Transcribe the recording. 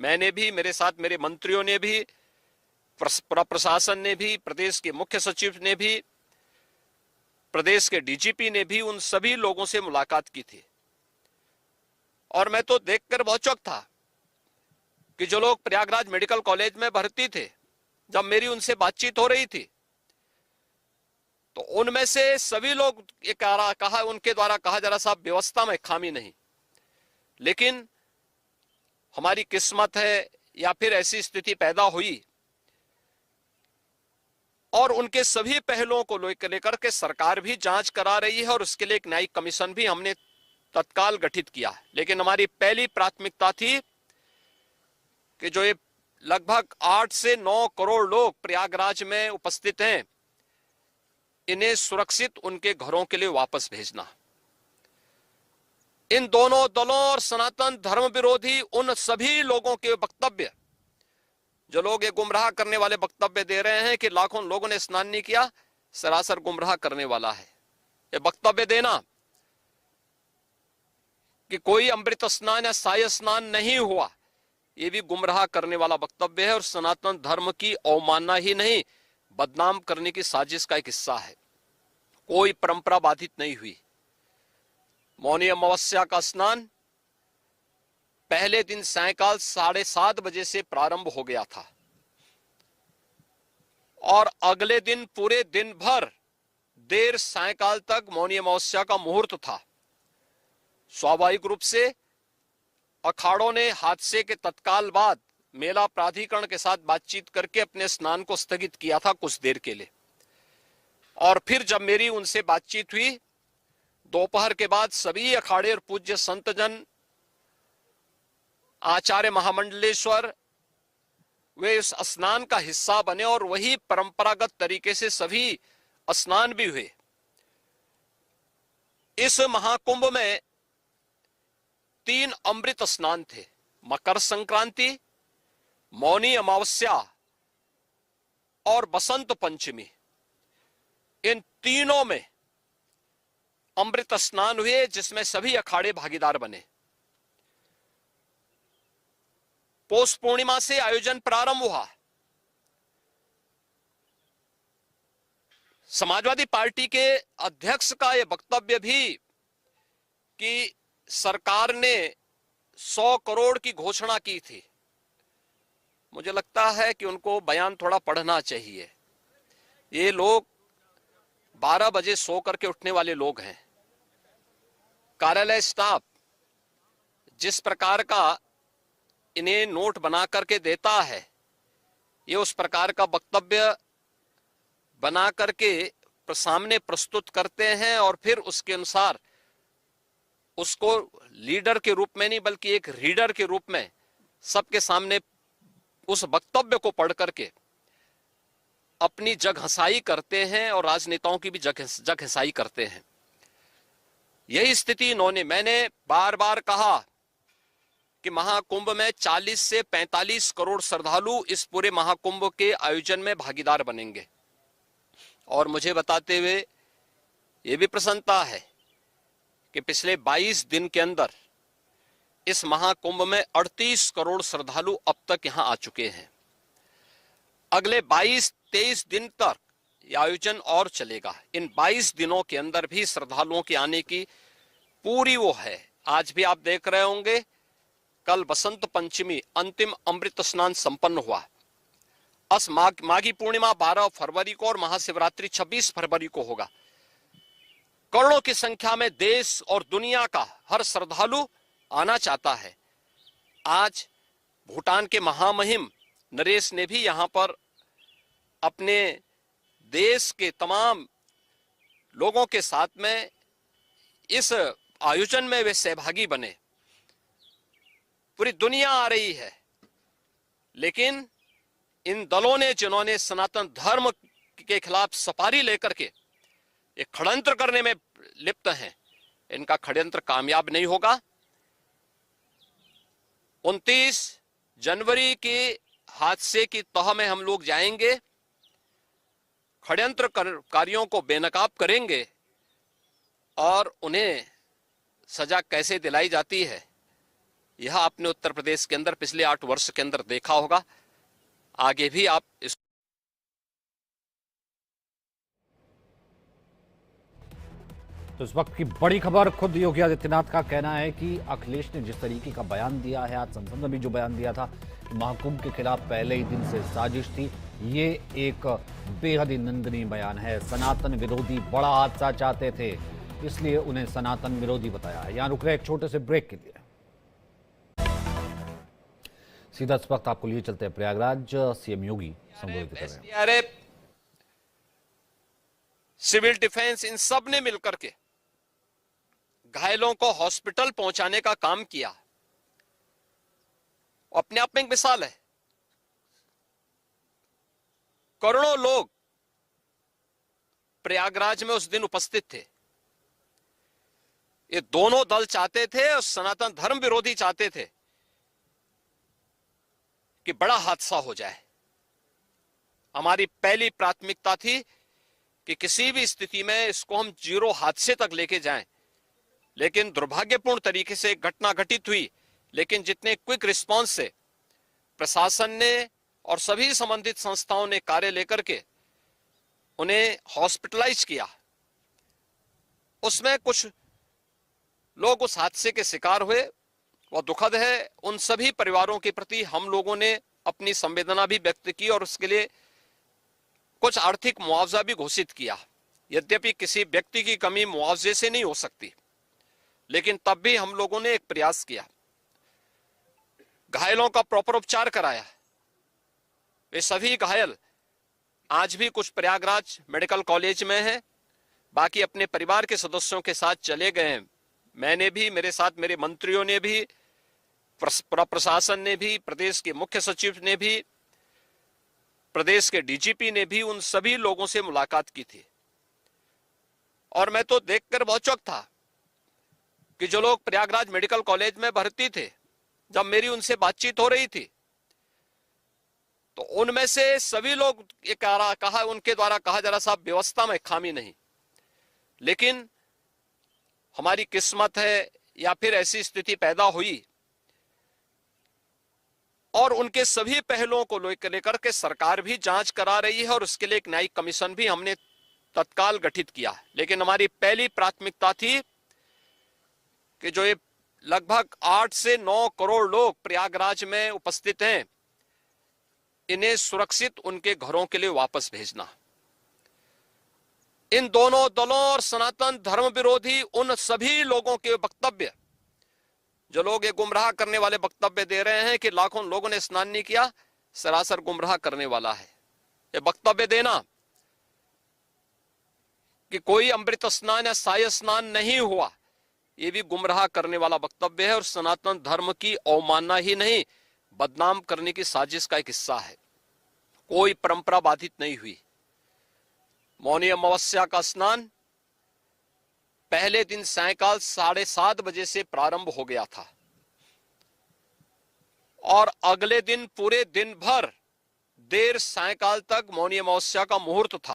मैंने भी, मेरे साथ मेरे मंत्रियों ने भी, प्रशासन ने भी, प्रदेश के मुख्य सचिव ने भी, प्रदेश के डीजीपी ने भी उन सभी लोगों से मुलाकात की थी। और मैं तो देखकर बहुत चौंक था कि जो लोग प्रयागराज मेडिकल कॉलेज में भर्ती थे, जब मेरी उनसे बातचीत हो रही थी, तो उनमें से सभी लोग ये कहा, उनके द्वारा कहा जा रहा, साहब व्यवस्था में खामी नहीं, लेकिन हमारी किस्मत है या फिर ऐसी स्थिति पैदा हुई। और उनके सभी पहलुओं को लेकर के सरकार भी जांच करा रही है और उसके लिए एक न्यायिक कमीशन भी हमने तत्काल गठित किया। लेकिन हमारी पहली प्राथमिकता थी कि जो ये लगभग 8 से 9 करोड़ लोग प्रयागराज में उपस्थित हैं, इन्हें सुरक्षित उनके घरों के लिए वापस भेजना। इन दोनों दलों और सनातन धर्म विरोधी उन सभी लोगों के वक्तव्य, जो लोग ये गुमराह करने वाले वक्तव्य दे रहे हैं कि लाखों लोगों ने स्नान नहीं किया, सरासर गुमराह करने वाला है। ये वक्तव्य देना कि कोई अमृत स्नान या साय स्नान नहीं हुआ, ये भी गुमराह करने वाला वक्तव्य है और सनातन धर्म की अवमानना ही नहीं, बदनाम करने की साजिश का एक हिस्सा है। कोई परंपरा बाधित नहीं हुई। मौनी अमावस्या का स्नान पहले दिन सायकाल 7:30 बजे से प्रारंभ हो गया था और अगले दिन पूरे दिन भर देर सायकाल तक मौनी अमावस्या का मुहूर्त था। स्वाभाविक रूप से अखाड़ों ने हादसे के तत्काल बाद मेला प्राधिकरण के साथ बातचीत करके अपने स्नान को स्थगित किया था कुछ देर के लिए। और फिर जब मेरी उनसे बातचीत हुई दोपहर के बाद, सभी अखाड़े और पूज्य संतजन, आचार्य महामंडलेश्वर, वे इस स्नान का हिस्सा बने और वही परंपरागत तरीके से सभी स्नान भी हुए। इस महाकुंभ में 3 अमृत स्नान थे, मकर संक्रांति, मौनी अमावस्या और बसंत पंचमी। इन तीनों में अमृत स्नान हुए जिसमें सभी अखाड़े भागीदार बने। पौष पूर्णिमा से आयोजन प्रारंभ हुआ। समाजवादी पार्टी के अध्यक्ष का यह वक्तव्य भी कि सरकार ने 100 करोड़ की घोषणा की थी, मुझे लगता है कि उनको बयान थोड़ा पढ़ना चाहिए। ये लोग 12 बजे सो करके उठने वाले लोग हैं। कार्यालय स्टाफ जिस प्रकार का इन्हें नोट बना करके देता है, ये उस प्रकार का वक्तव्य बना करके सामने प्रस्तुत करते हैं और फिर उसके अनुसार उसको लीडर के रूप में नहीं बल्कि एक रीडर के रूप में सबके सामने उस वक्तव्य को पढ़ करके अपनी जगहंसाई करते हैं और राजनेताओं की भी जगहंसाई करते हैं। यही स्थिति मैंने बार बार कहा कि महाकुंभ में 40 से 45 करोड़ श्रद्धालु इस पूरे महाकुंभ के आयोजन में भागीदार बनेंगे। और मुझे बताते हुए यह भी प्रसन्नता है कि पिछले 22 दिन के अंदर इस महाकुंभ में 38 करोड़ श्रद्धालु अब तक यहां आ चुके हैं। अगले 22-23 दिन तक यह आयोजन और चलेगा। इन 22 दिनों के अंदर भी श्रद्धालुओं के आने की पूरी वो है। आज भी आप देख रहे होंगे, कल बसंत पंचमी अंतिम अमृत स्नान संपन्न हुआ। माघी पूर्णिमा 12 फरवरी को और महाशिवरात्रि 26 फरवरी को होगा। करोड़ों की संख्या में देश और दुनिया का हर श्रद्धालु आना चाहता है। आज भूटान के महामहिम नरेश ने भी यहां पर अपने देश के तमाम लोगों के साथ में इस आयोजन में वे सहभागी बने। पूरी दुनिया आ रही है, लेकिन इन दलों ने जिन्होंने सनातन धर्म के खिलाफ सपारी लेकर के एक षड्यंत्र करने में लिप्त हैं, इनका षड्यंत्र कामयाब नहीं होगा। 29 जनवरी के हादसे की तह में हम लोग जाएंगे, षड्यंत्रकारियों को बेनकाब करेंगे और उन्हें सजा कैसे दिलाई जाती है यह आपने उत्तर प्रदेश के अंदर पिछले 8 वर्ष के अंदर देखा होगा। आगे भी आप इस तो इस वक्त की बड़ी खबर, खुद योगी आदित्यनाथ का कहना है कि अखिलेश ने जिस तरीके का बयान दिया है, आज संसद में भी जो बयान दिया था कि महाकुंभ के खिलाफ पहले ही दिन से साजिश थी, ये एक बेहद ही निंदनीय बयान है। सनातन विरोधी बड़ा हादसा चाहते थे, इसलिए उन्हें सनातन विरोधी बताया है। यहां रुक रहे एक छोटे से ब्रेक के लिए। सीधा इस वक्त आपको लिए चलते हैं प्रयागराज। सीएम योगी संबोधित कर रहे हैं। सिविल डिफेंस, इन सब ने मिलकर के घायलों को हॉस्पिटल पहुंचाने का काम किया। अपने आप में एक मिसाल है। करोड़ों लोग प्रयागराज में उस दिन उपस्थित थे। ये दोनों दल चाहते थे और सनातन धर्म विरोधी चाहते थे कि बड़ा हादसा हो जाए। हमारी पहली प्राथमिकता थी कि किसी भी स्थिति में इसको हम जीरो हादसे तक लेके जाएं। लेकिन दुर्भाग्यपूर्ण तरीके से एक घटना घटित हुई, लेकिन जितने क्विक रिस्पांस से प्रशासन ने और सभी संबंधित संस्थाओं ने कार्य लेकर के उन्हें हॉस्पिटलाइज किया, उसमें कुछ लोग उस हादसे के शिकार हुए। वह दुखद है। उन सभी परिवारों के प्रति हम लोगों ने अपनी संवेदना भी व्यक्त की और उसके लिए कुछ आर्थिक मुआवजा भी घोषित किया। यद्यपि किसी व्यक्ति की कमी मुआवजे से नहीं हो सकती, लेकिन तब भी हम लोगों ने एक प्रयास किया। घायलों का प्रॉपर उपचार कराया। वे सभी घायल आज भी कुछ प्रयागराज मेडिकल कॉलेज में हैं, बाकी अपने परिवार के सदस्यों के साथ चले गए हैं। मैंने भी, मेरे साथ मेरे मंत्रियों ने भी, प्रशासन ने भी, प्रदेश के मुख्य सचिव ने भी, प्रदेश के डीजीपी ने भी उन सभी लोगों से मुलाकात की थी। और मैं तो देखकर बहुत चौंक था कि जो लोग प्रयागराज मेडिकल कॉलेज में भर्ती थे, जब मेरी उनसे बातचीत हो रही थी तो उनमें से सभी लोग ये कहा उनके द्वारा कहा जा रहा, साहब व्यवस्था में खामी नहीं, लेकिन हमारी किस्मत है या फिर ऐसी स्थिति पैदा हुई। और उनके सभी पहलुओं को लेकर के सरकार भी जांच करा रही है और उसके लिए एक न्यायिक कमीशन भी हमने तत्काल गठित किया। लेकिन हमारी पहली प्राथमिकता थी कि जो ये लगभग 8 से 9 करोड़ लोग प्रयागराज में उपस्थित हैं, इन्हें सुरक्षित उनके घरों के लिए वापस भेजना। इन दोनों दलों और सनातन धर्म विरोधी उन सभी लोगों के वक्तव्य, जो लोग ये गुमराह करने वाले वक्तव्य दे रहे हैं कि लाखों लोगों ने स्नान नहीं किया, सरासर गुमराह करने वाला है। ये वक्तव्य देना कि कोई अमृत स्नान या साय स्नान नहीं हुआ, ये भी गुमराह करने वाला वक्तव्य है और सनातन धर्म की अवमानना ही नहीं, बदनाम करने की साजिश का एक हिस्सा है। कोई परंपरा बाधित नहीं हुई। मौनी अमावस्या का स्नान पहले दिन सायंकाल 7:30 बजे से प्रारंभ हो गया था और अगले दिन पूरे दिन भर देर सायंकाल तक मौनी अमावस्या का मुहूर्त था।